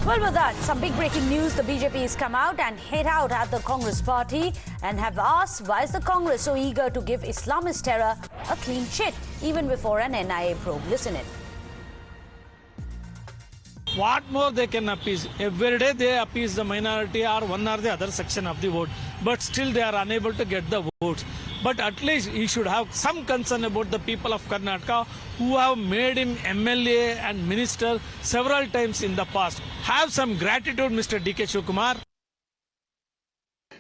Well, with that, some big breaking news. The BJP has come out and hit out at the Congress party and have asked why is the Congress so eager to give Islamist terror a clean chit even before an NIA probe. Listen in. What more they can appease? Every day they appease the minority or one or the other section of the vote. But still they are unable to get the votes. But at least he should have some concern about the people of Karnataka who have made him MLA and minister several times in the past. Have some gratitude, Mr. D.K. Shivakumar.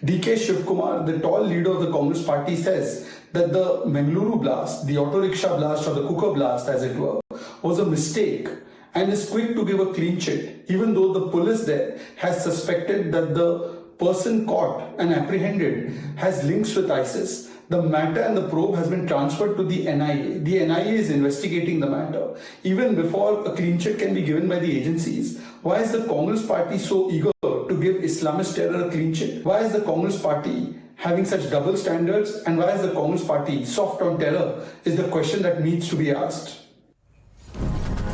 D.K. Shivakumar, the tall leader of the Congress party, says that the Mangalore blast, the auto rickshaw blast or the cooker blast as it were, was a mistake and is quick to give a clean chit, even though the police there has suspected that the person caught and apprehended has links with ISIS. The matter and the probe has been transferred to the NIA. The NIA is investigating the matter. Even before a clean chit can be given by the agencies, why is the Congress party so eager to give Islamist terror a clean chit? Why is the Congress party having such double standards, and why is the Congress party soft on terror is the question that needs to be asked.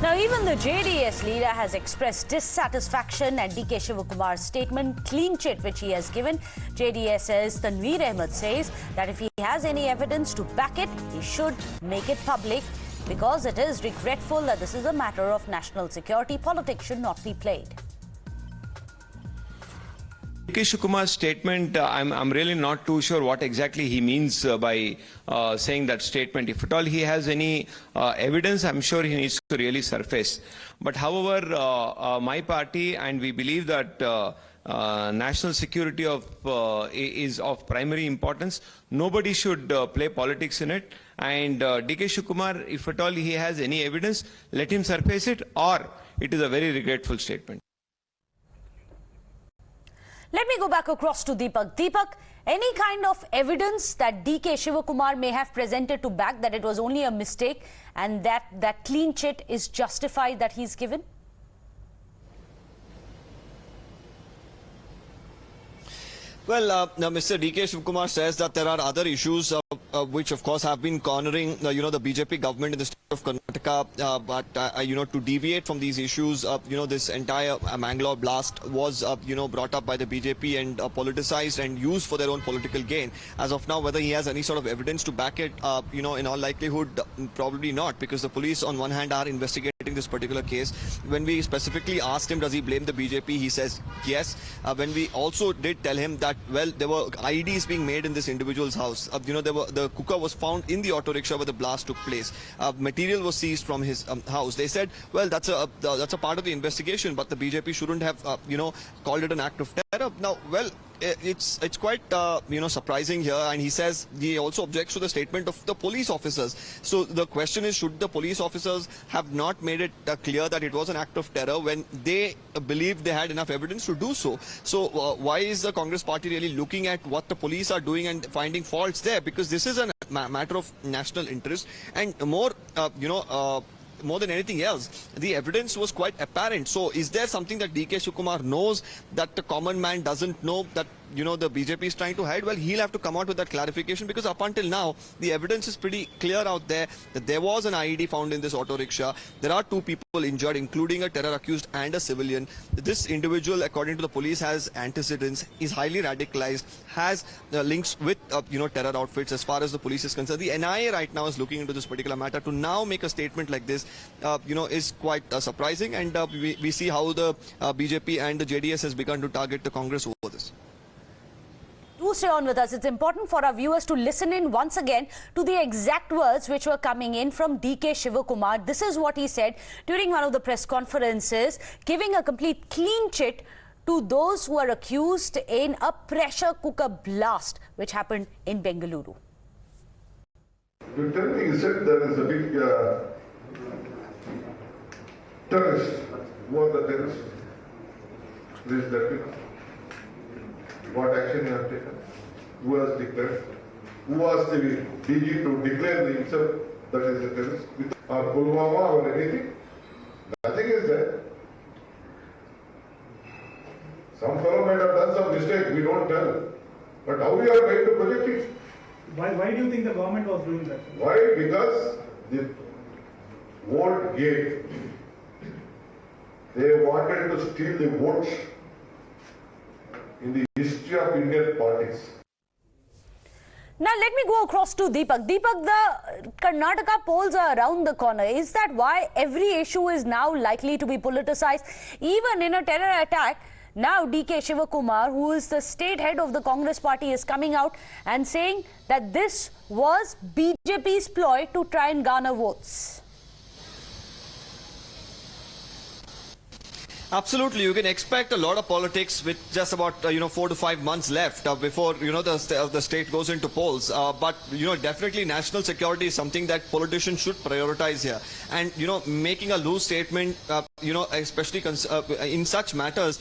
Now, even the JDS leader has expressed dissatisfaction at D.K. Shivakumar's statement, clean chit, which he has given. JDS says, Tanveer Ahmed says that if he has any evidence to back it, he should make it public because it is regretful that this is a matter of national security. Politics should not be played. D.K. Shivakumar's statement, I'm really not too sure what exactly he means by saying that statement. If at all he has any evidence, I'm sure he needs to really surface. But however, my party and we believe that national security is of primary importance. Nobody should play politics in it. And D.K. Shivakumar, if at all he has any evidence, let him surface it, or it is a very regretful statement. Let me go back across to Deepak. Deepak, any kind of evidence that D.K. Shivakumar may have presented to back that it was only a mistake and that clean chit is justified that he's given? Well, now Mr. D.K. Shivakumar says that there are other issues which, of course, have been cornering, the BJP government in the state of Karnataka. But to deviate from these issues, this entire Mangalore blast was, brought up by the BJP and politicized and used for their own political gain. As of now, whether he has any sort of evidence to back it, in all likelihood, probably not, because the police, on one hand, are investigating this particular case. When we specifically asked him, does he blame the BJP, he says yes. When we also did tell him that, well, there were IEDs being made in this individual's house. The cooker was found in the auto rickshaw where the blast took place. Material was seized from his house. They said, well, that's a part of the investigation, but the BJP shouldn't have, called it an act of terror. Now, well, it's quite surprising here, and he says he also objects to the statement of the police officers. So the question is, should the police officers have not made it clear that it was an act of terror when they believed they had enough evidence to do so? So why is the Congress party really looking at what the police are doing and finding faults there? Because this is a matter of national interest, and more than anything else, the evidence was quite apparent. So is there something that D.K. Shivakumar knows that the common man doesn't know, that the BJP is trying to hide? Well, he'll have to come out with that clarification, because up until now, the evidence is pretty clear out there that there was an IED found in this auto rickshaw. There are 2 people injured, including a terror accused and a civilian. This individual, according to the police, has antecedents, is highly radicalized, has links with terror outfits as far as the police is concerned. The NIA right now is looking into this particular matter. To now make a statement like this, is quite surprising, and we see how the BJP and the JDS has begun to target the Congress over this. Do stay on with us. It's important for our viewers to listen in once again to the exact words which were coming in from D.K. Shivakumar. This is what he said during one of the press conferences, giving a complete clean chit to those who are accused in a pressure cooker blast which happened in Bengaluru. You tell me, you said there is a big terrorist. Who are the terrorists? Please let me know. What action you have taken? Who has declared? Who was the DG to declare himself that is a terrorist? Or Pulwama or anything? Nothing is there. Some fellow might have done some mistake, we don't tell. But how we are going to project it? Why do you think the government was doing that? Why? Because the old gate They wanted to steal the votes in the history of Indian politics. Now let me go across to Deepak. Deepak, the Karnataka polls are around the corner. Is that why every issue is now likely to be politicized? Even in a terror attack, now DK Shivakumar, who is the state head of the Congress party, is coming out and saying that this was BJP's ploy to try and garner votes. Absolutely, you can expect a lot of politics with just about 4 to 5 months left before the state goes into polls. But definitely national security is something that politicians should prioritize here. And making a loose statement, especially in such matters,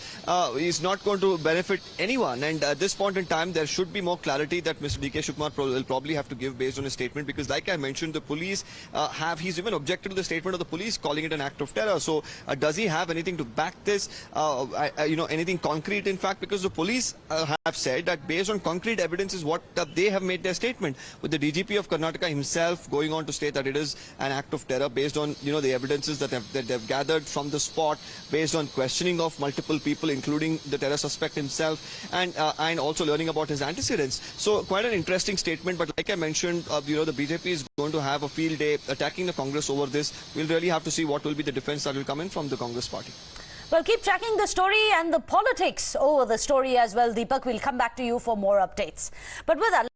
is not going to benefit anyone. And at this point in time, there should be more clarity that Mr. DK Shivakumar will probably have to give based on his statement, because, like I mentioned, the police he's even objected to the statement of the police, calling it an act of terror. So does he have anything to back this, anything concrete, in fact, because the police have said that based on concrete evidence is what they have made their statement, with the DGP of Karnataka himself going on to state that it is an act of terror based on the evidences that they've gathered from the spot, based on questioning of multiple people, including the terror suspect himself, and also learning about his antecedents. So quite an interesting statement, but like I mentioned, the BJP is going to have a field day attacking the Congress over this. We'll really have to see what will be the defense that will come in from the Congress party. Well, keep tracking the story and the politics over the story as well, Deepak. We'll come back to you for more updates. But with that,